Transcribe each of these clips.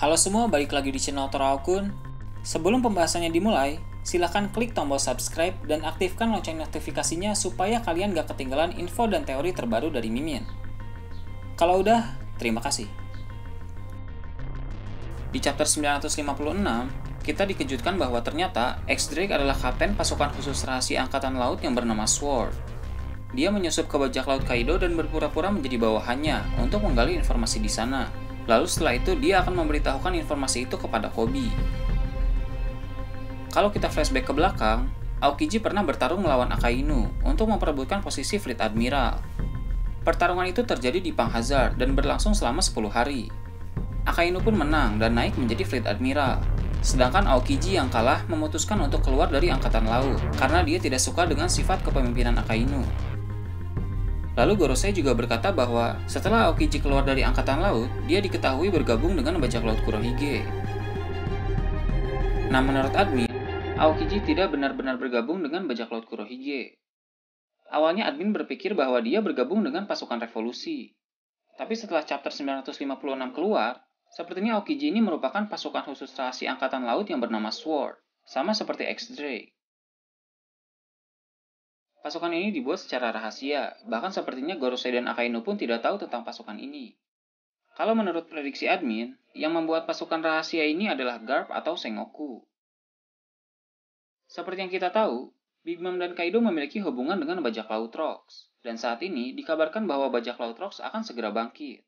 Halo semua, balik lagi di channel Toraokun. Sebelum pembahasannya dimulai, silahkan klik tombol subscribe dan aktifkan lonceng notifikasinya supaya kalian gak ketinggalan info dan teori terbaru dari Mimin. Kalau udah, terima kasih. Di chapter 956, kita dikejutkan bahwa ternyata X-Drake adalah kapten pasukan khusus rahasia angkatan laut yang bernama Sword. Dia menyusup ke bajak laut Kaido dan berpura-pura menjadi bawahannya untuk menggali informasi di sana. Lalu setelah itu dia akan memberitahukan informasi itu kepada Koby. Kalau kita flashback ke belakang, Aokiji pernah bertarung melawan Akainu untuk memperebutkan posisi Fleet Admiral. Pertarungan itu terjadi di Pang Hazard dan berlangsung selama 10 hari. Akainu pun menang dan naik menjadi Fleet Admiral. Sedangkan Aokiji yang kalah memutuskan untuk keluar dari Angkatan Laut karena dia tidak suka dengan sifat kepemimpinan Akainu. Lalu Gorosei juga berkata bahwa setelah Aokiji keluar dari Angkatan Laut, dia diketahui bergabung dengan bajak laut Kurohige. Nah, menurut admin, Aokiji tidak benar-benar bergabung dengan bajak laut Kurohige. Awalnya admin berpikir bahwa dia bergabung dengan pasukan revolusi. Tapi setelah chapter 956 keluar, sepertinya Aokiji ini merupakan pasukan khusus rahasia Angkatan Laut yang bernama Sword, sama seperti X-Drake. Pasukan ini dibuat secara rahasia, bahkan sepertinya Gorosei dan Akainu pun tidak tahu tentang pasukan ini. Kalau menurut prediksi admin, yang membuat pasukan rahasia ini adalah Garp atau Sengoku. Seperti yang kita tahu, Big Mom dan Kaido memiliki hubungan dengan bajak laut Rocks, dan saat ini dikabarkan bahwa bajak laut Rocks akan segera bangkit.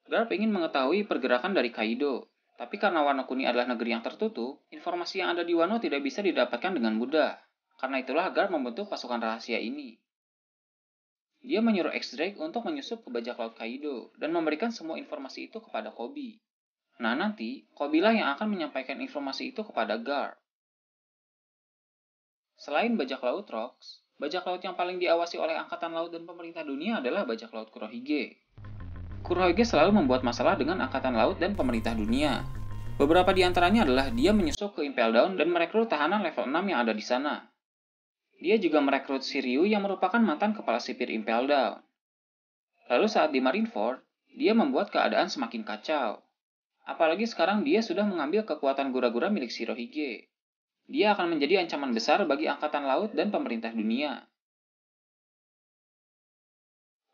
Garp ingin mengetahui pergerakan dari Kaido, tapi karena Wano Kuni adalah negeri yang tertutup, informasi yang ada di Wano tidak bisa didapatkan dengan mudah. Karena itulah Garp membentuk pasukan rahasia ini. Dia menyuruh X-Drake untuk menyusup ke bajak laut Kaido dan memberikan semua informasi itu kepada Koby. Nah nanti, Koby lah yang akan menyampaikan informasi itu kepada Garp. Selain bajak laut Rocks, bajak laut yang paling diawasi oleh Angkatan Laut dan pemerintah dunia adalah bajak laut Kurohige. Kurohige selalu membuat masalah dengan Angkatan Laut dan pemerintah dunia. Beberapa di antaranya adalah dia menyusup ke Impel Down dan merekrut tahanan level 6 yang ada di sana. Dia juga merekrut Shiryu yang merupakan mantan kepala sipir Impel Down. Lalu saat di Marineford, dia membuat keadaan semakin kacau. Apalagi sekarang dia sudah mengambil kekuatan gura-gura milik Shirohige. Dia akan menjadi ancaman besar bagi Angkatan Laut dan pemerintah dunia.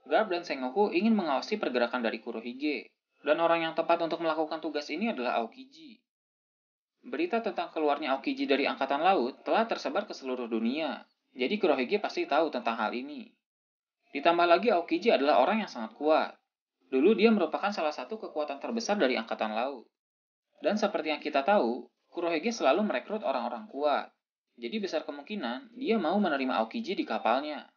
Garp dan Sengoku ingin mengawasi pergerakan dari Kurohige, dan orang yang tepat untuk melakukan tugas ini adalah Aokiji. Berita tentang keluarnya Aokiji dari Angkatan Laut telah tersebar ke seluruh dunia, jadi Kurohige pasti tahu tentang hal ini. Ditambah lagi Aokiji adalah orang yang sangat kuat. Dulu dia merupakan salah satu kekuatan terbesar dari Angkatan Laut. Dan seperti yang kita tahu, Kurohige selalu merekrut orang-orang kuat. Jadi besar kemungkinan dia mau menerima Aokiji di kapalnya.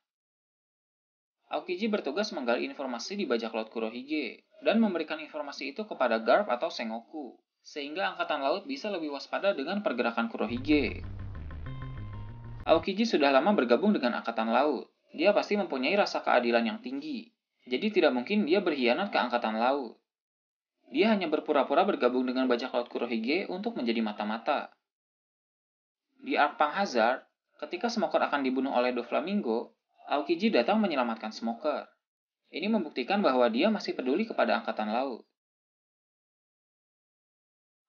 Aokiji bertugas menggali informasi di bajak laut Kurohige dan memberikan informasi itu kepada Garp atau Sengoku, sehingga Angkatan Laut bisa lebih waspada dengan pergerakan Kurohige. Aokiji sudah lama bergabung dengan Angkatan Laut. Dia pasti mempunyai rasa keadilan yang tinggi, jadi tidak mungkin dia berkhianat ke Angkatan Laut. Dia hanya berpura-pura bergabung dengan bajak laut Kurohige untuk menjadi mata-mata. Di Arc Pang Hazard, ketika Smoker akan dibunuh oleh Doflamingo, Aokiji datang menyelamatkan Smoker. Ini membuktikan bahwa dia masih peduli kepada Angkatan Laut.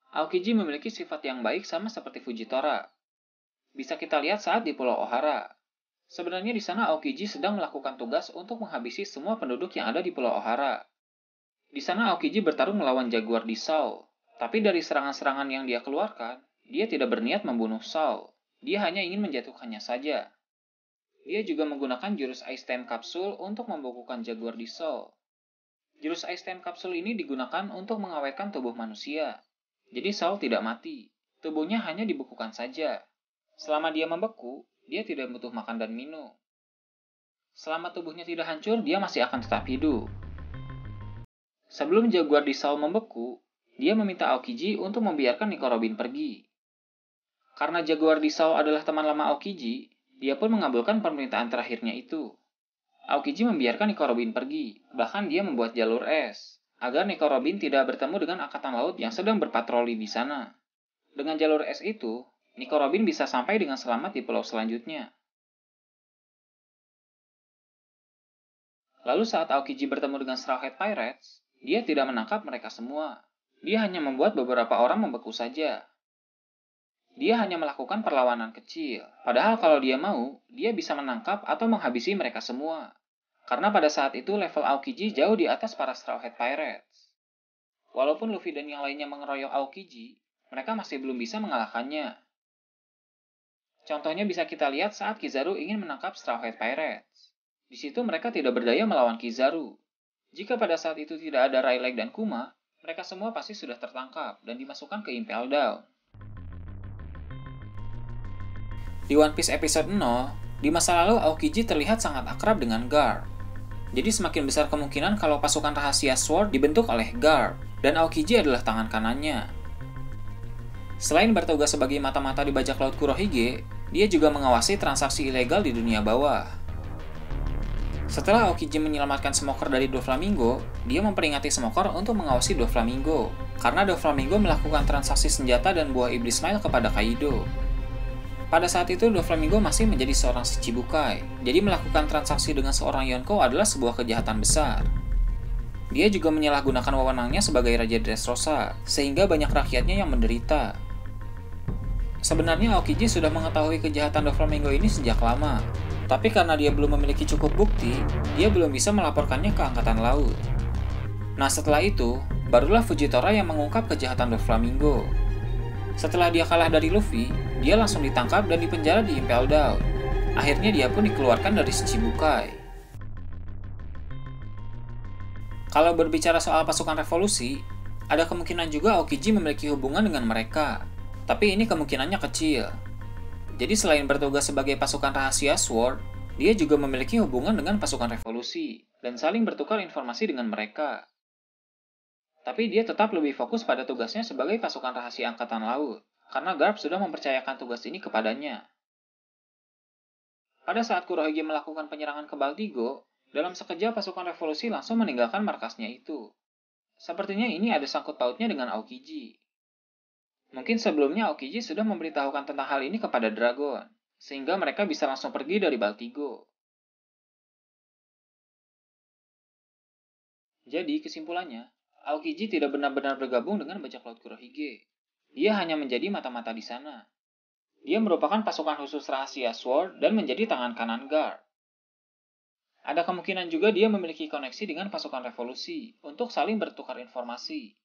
Aokiji memiliki sifat yang baik sama seperti Fujitora. Bisa kita lihat saat di Pulau Ohara. Sebenarnya di sana Aokiji sedang melakukan tugas untuk menghabisi semua penduduk yang ada di Pulau Ohara. Di sana Aokiji bertarung melawan Jaguar di Saul, tapi dari serangan-serangan yang dia keluarkan, dia tidak berniat membunuh Saul. Dia hanya ingin menjatuhkannya saja. Dia juga menggunakan jurus Ice Time Capsule untuk membekukan Jaguar di Saul. Jurus Ice Time Capsule ini digunakan untuk mengawetkan tubuh manusia. Jadi Saul tidak mati, tubuhnya hanya dibekukan saja. Selama dia membeku, dia tidak butuh makan dan minum. Selama tubuhnya tidak hancur, dia masih akan tetap hidup. Sebelum Jaguar di Saul membeku, dia meminta Aokiji untuk membiarkan Nico Robin pergi. Karena Jaguar di Saul adalah teman lama Aokiji, dia pun mengabulkan permintaan terakhirnya itu. Aokiji membiarkan Nico Robin pergi, bahkan dia membuat jalur es, agar Nico Robin tidak bertemu dengan Angkatan Laut yang sedang berpatroli di sana. Dengan jalur es itu, Nico Robin bisa sampai dengan selamat di pulau selanjutnya. Lalu saat Aokiji bertemu dengan Straw Hat Pirates, dia tidak menangkap mereka semua. Dia hanya membuat beberapa orang membeku saja. Dia hanya melakukan perlawanan kecil, padahal kalau dia mau, dia bisa menangkap atau menghabisi mereka semua. Karena pada saat itu level Aokiji jauh di atas para Straw Hat Pirates. Walaupun Luffy dan yang lainnya mengeroyok Aokiji, mereka masih belum bisa mengalahkannya. Contohnya bisa kita lihat saat Kizaru ingin menangkap Straw Hat Pirates. Di situ mereka tidak berdaya melawan Kizaru. Jika pada saat itu tidak ada Rayleigh dan Kuma, mereka semua pasti sudah tertangkap dan dimasukkan ke Impel Down. Di One Piece episode 0, di masa lalu Aokiji terlihat sangat akrab dengan Garp. Jadi semakin besar kemungkinan kalau pasukan rahasia Sword dibentuk oleh Garp, dan Aokiji adalah tangan kanannya. Selain bertugas sebagai mata-mata di bajak laut Kurohige, dia juga mengawasi transaksi ilegal di dunia bawah. Setelah Aokiji menyelamatkan Smoker dari Doflamingo, dia memperingati Smoker untuk mengawasi Doflamingo, karena Doflamingo melakukan transaksi senjata dan buah iblis Smile kepada Kaido. Pada saat itu, Doflamingo masih menjadi seorang Shichibukai, jadi melakukan transaksi dengan seorang Yonko adalah sebuah kejahatan besar. Dia juga menyalahgunakan wewenangnya sebagai Raja Dressrosa, sehingga banyak rakyatnya yang menderita. Sebenarnya Aokiji sudah mengetahui kejahatan Doflamingo ini sejak lama, tapi karena dia belum memiliki cukup bukti, dia belum bisa melaporkannya ke Angkatan Laut. Nah setelah itu, barulah Fujitora yang mengungkap kejahatan Doflamingo. Setelah dia kalah dari Luffy, dia langsung ditangkap dan dipenjara di Impel Down. Akhirnya dia pun dikeluarkan dari Shichibukai. Kalau berbicara soal pasukan revolusi, ada kemungkinan juga Aokiji memiliki hubungan dengan mereka. Tapi ini kemungkinannya kecil. Jadi selain bertugas sebagai pasukan rahasia Sword, dia juga memiliki hubungan dengan pasukan revolusi, dan saling bertukar informasi dengan mereka. Tapi dia tetap lebih fokus pada tugasnya sebagai pasukan rahasia Angkatan Laut, karena Garp sudah mempercayakan tugas ini kepadanya. Pada saat Kurohige melakukan penyerangan ke Baltigo, dalam sekejap pasukan revolusi langsung meninggalkan markasnya itu. Sepertinya ini ada sangkut pautnya dengan Aokiji. Mungkin sebelumnya Aokiji sudah memberitahukan tentang hal ini kepada Dragon, sehingga mereka bisa langsung pergi dari Baltigo. Jadi, kesimpulannya, Aokiji tidak benar-benar bergabung dengan bajak laut Kurohige. Dia hanya menjadi mata-mata di sana. Dia merupakan pasukan khusus rahasia Sword dan menjadi tangan kanan Garp. Ada kemungkinan juga dia memiliki koneksi dengan pasukan revolusi untuk saling bertukar informasi.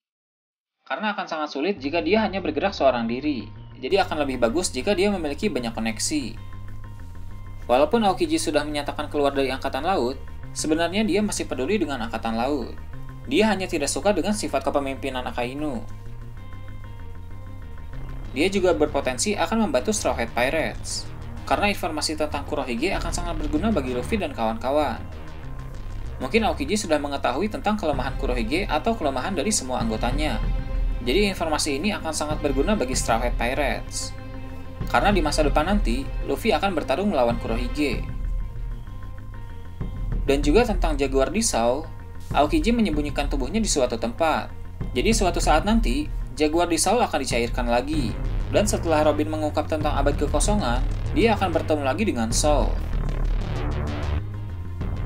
Karena akan sangat sulit jika dia hanya bergerak seorang diri. Jadi akan lebih bagus jika dia memiliki banyak koneksi. Walaupun Aokiji sudah menyatakan keluar dari Angkatan Laut, sebenarnya dia masih peduli dengan Angkatan Laut. Dia hanya tidak suka dengan sifat kepemimpinan Akainu. Dia juga berpotensi akan membantu Straw Hat Pirates, karena informasi tentang Kurohige akan sangat berguna bagi Luffy dan kawan-kawan. Mungkin Aokiji sudah mengetahui tentang kelemahan Kurohige atau kelemahan dari semua anggotanya. Jadi informasi ini akan sangat berguna bagi Straw Hat Pirates. Karena di masa depan nanti, Luffy akan bertarung melawan Kurohige. Dan juga tentang Jaguar Disau, Aokiji menyembunyikan tubuhnya di suatu tempat. Jadi suatu saat nanti, Jaguar Disau akan dicairkan lagi. Dan setelah Robin mengungkap tentang abad kekosongan, dia akan bertemu lagi dengan Soul.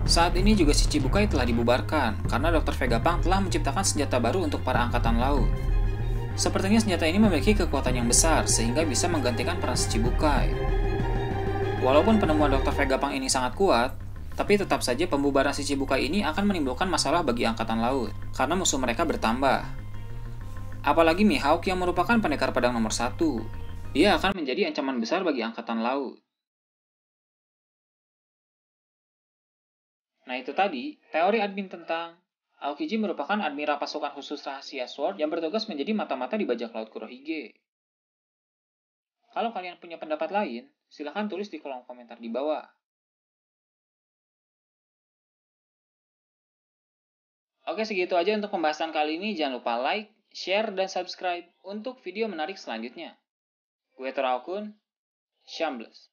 Saat ini juga Shichibukai telah dibubarkan, karena Dr. Vegapunk telah menciptakan senjata baru untuk para angkatan laut. Sepertinya senjata ini memiliki kekuatan yang besar, sehingga bisa menggantikan peran Shichibukai. Walaupun penemuan Dr. Vegapunk ini sangat kuat, tapi tetap saja pembubaran Shichibukai ini akan menimbulkan masalah bagi angkatan laut, karena musuh mereka bertambah. Apalagi Mihawk yang merupakan pendekar pedang nomor 1. Dia akan menjadi ancaman besar bagi angkatan laut. Nah itu tadi, teori admin tentang Aokiji merupakan admiral pasukan khusus rahasia Sword yang bertugas menjadi mata-mata di bajak laut Kurohige. Kalau kalian punya pendapat lain, silahkan tulis di kolom komentar di bawah. Oke, segitu aja untuk pembahasan kali ini. Jangan lupa like, share, dan subscribe untuk video menarik selanjutnya. Gue Toraokun, Shambles.